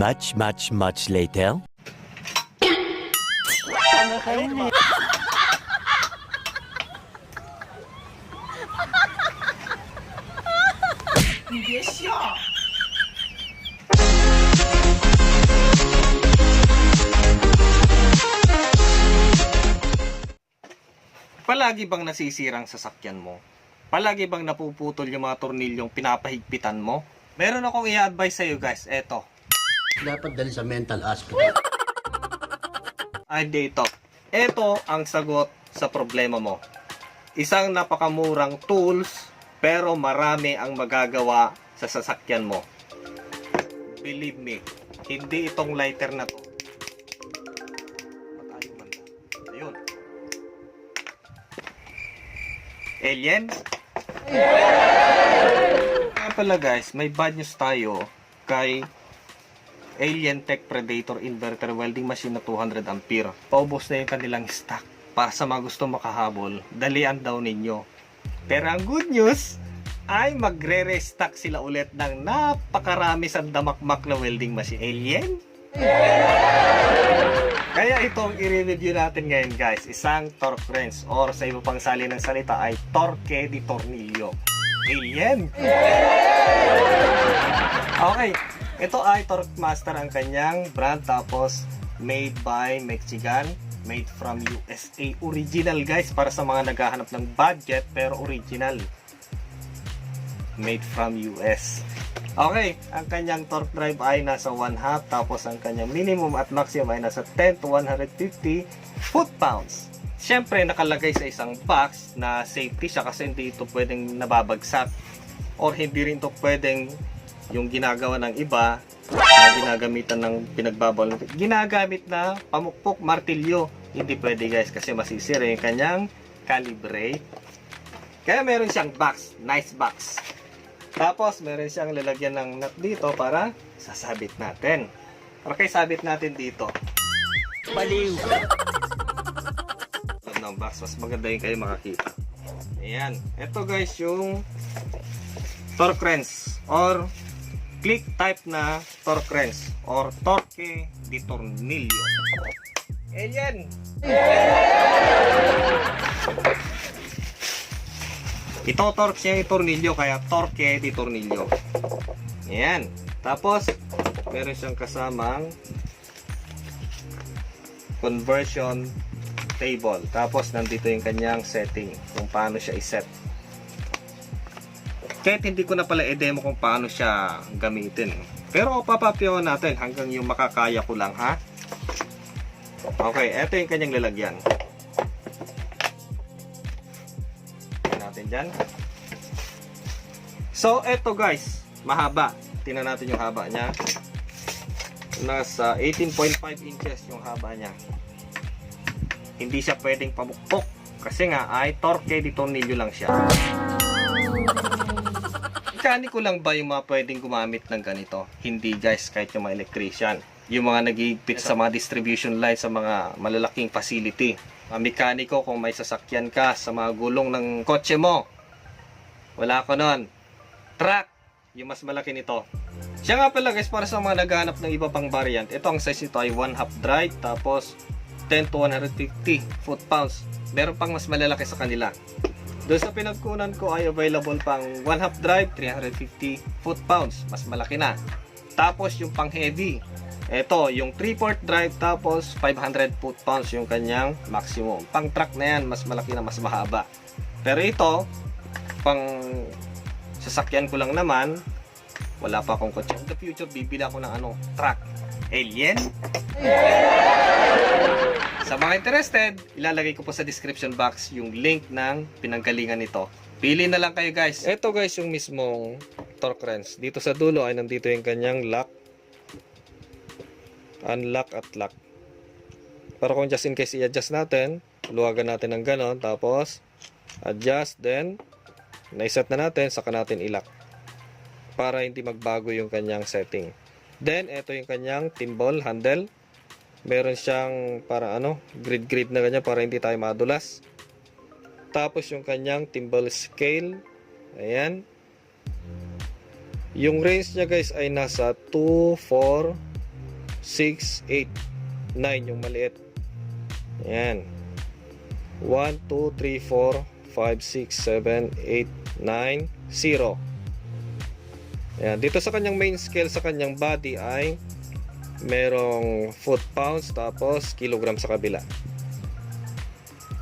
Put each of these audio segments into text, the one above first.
Much later. Palagi bang nasisirang sasakyan mo? Palagi bang napuputol yung mga tornilyong pinapahigpitan mo? Meron akong i-advise sa iyo guys. Eto. Dapat dali sa mental hospital. Ay dito. Eto ang sagot sa problema mo. Isang napakamurang tools pero marami ang magagawa sa sasakyan mo. Believe me, hindi itong lighter na to. Ayun. Alien? Kaya pala guys, may bad news tayo kay Alien Tech Predator Inverter Welding Machine na 200 ampere. Paubos na yung kanilang stock. Para sa mga gusto makahabol, dalian daw ninyo. Pero ang good news ay magre-restock sila ulit ng napakarami sa damakmak na welding machine. Alien? Kaya itong i-review natin ngayon guys, isang torque wrench or sa iba pang sali ng salita ay torque di tornilyo. Alien! Okay, ito ay Torque Master ang kanyang brand, tapos made by Mexican, made from USA. Original guys, para sa mga naghahanap ng budget pero original. Made from US. Okay, ang kanyang torque drive ay nasa 1/2, tapos ang kanyang minimum at maximum ay nasa 10 to 150 foot-pounds. Siyempre, nakalagay sa isang box na safety siya kasi hindi ito pwedeng nababagsak or hindi rin ito pwedeng yung ginagawa ng iba na ginagamitan ng pinagbabawal. Ginagamit na pamukpok, martilyo. Hindi pwede guys kasi masisira yung kanyang calibrate. Kaya meron siyang box, nice box. Tapos meron siyang lalagyan ng nut dito para sasabit natin. Okay, sabit natin dito. Baliw. Ng box, mas maganda yung kayo makakita. Ayan. Ito guys yung torque wrench or click type na torque wrench or torque di tornilyo. Ayan. Ito torque siya yung tornilyo kaya torque di tornilyo. Ayan. Tapos meron siyang kasamang conversion table. Tapos nandito yung kanyang setting kung paano siya i-set. Kahit hindi ko na pala i-demo kung paano siya gamitin. Pero papapyaw natin hanggang yung makakaya ko lang ha. Okay, eto yung kanyang lalagyan. Tignan natin dyan. So eto guys, mahaba. Tingnan natin yung haba niya. Nasa 18.5 inches yung haba niya. Hindi siya pwedeng pamukpok kasi nga ay torque di tornilyo lang siya. Mekaniko lang ba yung mga pwedeng gumamit ng ganito? Hindi guys, kahit yung mga electrician. Yung mga nagigipit sa mga distribution line sa mga malalaking facility. Mga mekaniko, kung may sasakyan ka sa mga gulong ng kotse mo. Wala ko nun. Truck, yung mas malaki nito. Siya nga pala guys, para sa mga naghahanap ng iba pang variant. Ito ang size nito ay 1/2 drive, tapos 10 to 150 foot-pounds. Meron pang mas malalaki sa kanila. Doon sa pinagkunan ko ay available pang 1/2 drive, 350 foot-pounds. Mas malaki na. Tapos yung pang heavy. Ito, yung 3/4 drive, tapos 500 foot-pounds yung kanyang maximum. Pang truck na yan, mas malaki na, mas mahaba. Pero ito, pang sasakyan ko lang naman, wala pa akong kotse. In the future, bibili ako ng truck. Alien? Sa mga interested, ilalagay ko po sa description box yung link ng pinanggalingan nito. Pili na lang kayo guys. Ito guys yung mismong torque wrench. Dito sa dulo ay nandito yung kanyang lock, unlock at lock. Pero kung just in case i-adjust natin, luwagan natin ng ganon, tapos adjust, then naiset na natin, saka natin i-lock para hindi magbago yung kanyang setting. Then ito yung kanyang timbal handle. Meron siyang para grid na ganyan para hindi tayo madulas. Tapos yung kanyang timbal scale. Ayan. Yung range niya guys ay nasa 2, 4, 6, 8, 9 yung maliit. Ayan. 1, 2, 3, 4, 5, 6, 7, 8, 9, 0. Ayan. Dito sa kanyang main scale, sa kanyang body ay merong foot-pounds tapos kilogram sa kabila.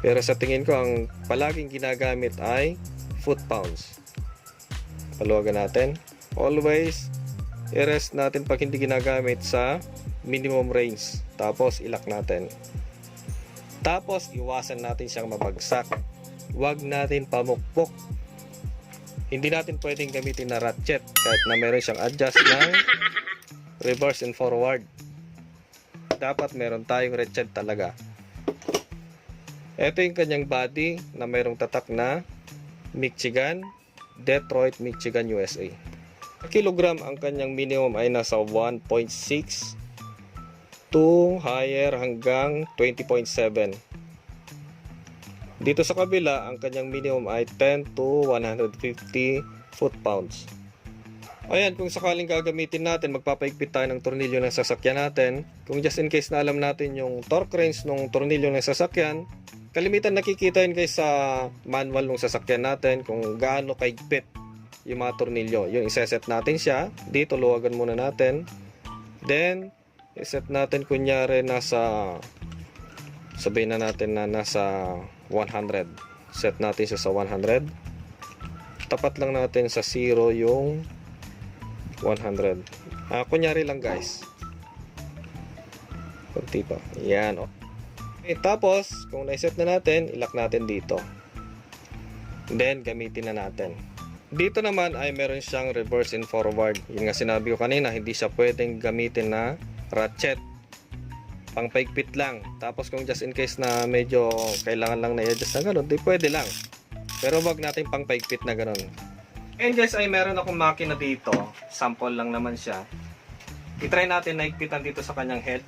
Pero sa tingin ko, ang palaging ginagamit ay foot-pounds. Paluwagan natin. Always, i-rest natin pag hindi ginagamit sa minimum range. Tapos, ilak natin. Tapos, iwasan natin siyang mabagsak. Huwag natin pamukpok. Hindi natin pwedeng gamitin na ratchet kahit na meron siyang adjust ng reverse and forward. Dapat meron tayong ratchet talaga. Ito yung kanyang body na mayroong tatak na Michigan, Detroit, Michigan, USA. Kilogram ang kanyang minimum ay nasa 1.6 to higher hanggang 20.7. Dito sa kabila, ang kanyang minimum ay 10 to 150 foot-pounds. Ayan, kung sakaling gagamitin natin, magpapaigpit tayo ng tornilyo ng sasakyan natin. Kung just in case na alam natin yung torque range ng tornilyo ng sasakyan, kalimitan nakikita yun guys sa manual ng sasakyan natin kung gaano kaigpit yung mga tornilyo. Yung iseset natin siya, dito luwagan muna natin. Then, iset natin kunyari nasa, sabihin na natin na nasa 100. Set natin siya sa 100. Tapat lang natin sa 0 yung 100. Kunyari lang guys. Kunti pa. Yan. Okay, tapos, kung na-set na natin, ilak natin dito. Then, gamitin na natin. Dito naman ay meron siyang reverse and forward. Yung nga sinabi ko kanina, hindi siya pwedeng gamitin na ratchet. Pangpaigpit lang. Tapos, kung just in case na medyo kailangan lang na-adjust na gano'n, di pwede lang. Pero wag natin pangpaigpit na gano'n. And guys, ay meron akong makina dito. Sample lang naman siya. I-try natin na igpitan dito sa kanyang head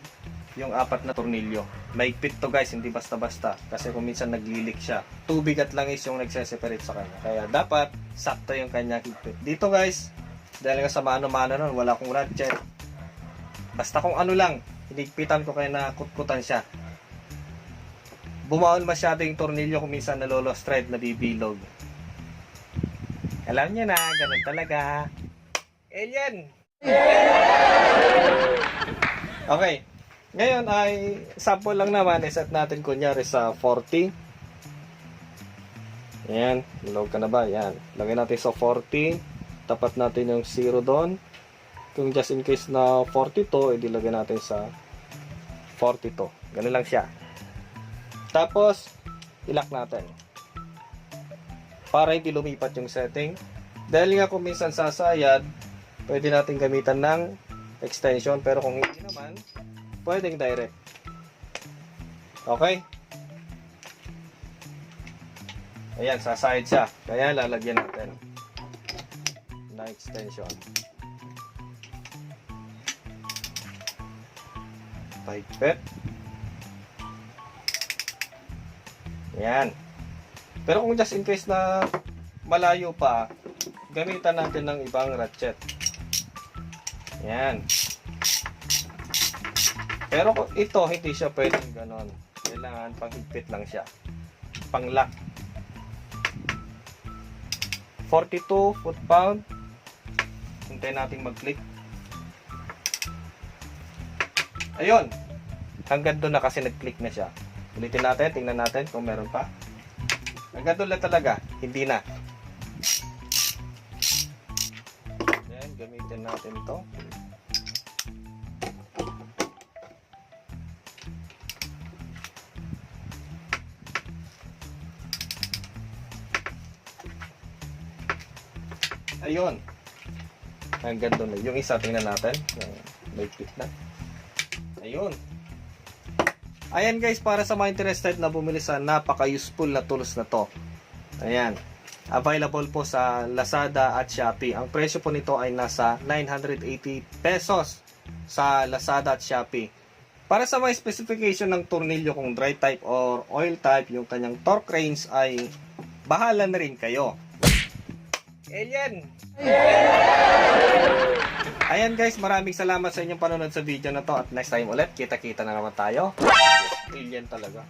yung 4 na tornilyo. Maigpit to guys, hindi basta-basta. Kasi kung minsan naglilik siya. Tubig at langis yung nagse-separate sa kanya. Kaya dapat sakto yung kanyang higpit. Dito guys, dahil nga sa mano-mano nun, wala akong ratchet. Basta kung ano lang, hinigpitan ko kaya nakutkutan siya. Bumaon masyado yung tornilyo kung minsan nalolos thread, nabibilog. Alam niya na, ganun talaga. Alien! Okay. Ngayon ay sample lang naman. Iset natin kunyari sa 40. Ayan. Nalog ka na ba? Ayan. Lagay natin sa 40. Tapat natin yung 0 doon. Kung just in case na 42, edi lagay natin sa 42. Ganun lang siya. Tapos, ilak natin. Para hindi lumipat yung setting. Dahil nga kung minsan sasayad, pwede natin gamitan ng extension. Pero kung hindi naman, pwedeng direct. Okay? Ayan, sasayad siya. Kaya lalagyan natin ng extension. Paigpit. Ayan. Pero kung just in case na malayo pa, gamitan natin ng ibang ratchet. Ayan. Pero ito, hindi siya pwedeng ganon. Kailangan panghigpit lang siya. Pang-lock. 42 foot-pound. Hintayin natin mag-click. Ayun. Hanggang doon na kasi nag-click na siya. Ulitin natin, tingnan natin kung meron pa. Hanggang doon na talaga. Hindi na. Then, gamitin natin ito. Ayun. Hanggang doon na. Yung isa, tingnan natin. May click na. Ayun. Ayan guys, para sa mga interested na bumili sa napaka-useful na tools na to. Ayan. Available po sa Lazada at Shopee. Ang presyo po nito ay nasa 980 pesos sa Lazada at Shopee. Para sa mga specification ng tornilyo kung dry type or oil type, yung kanyang torque range ay bahala na rin kayo. Alien! Ayan guys, maraming salamat sa inyong panonood sa video na to. At next time ulit, kita-kita na naman tayo. Brilliant talaga.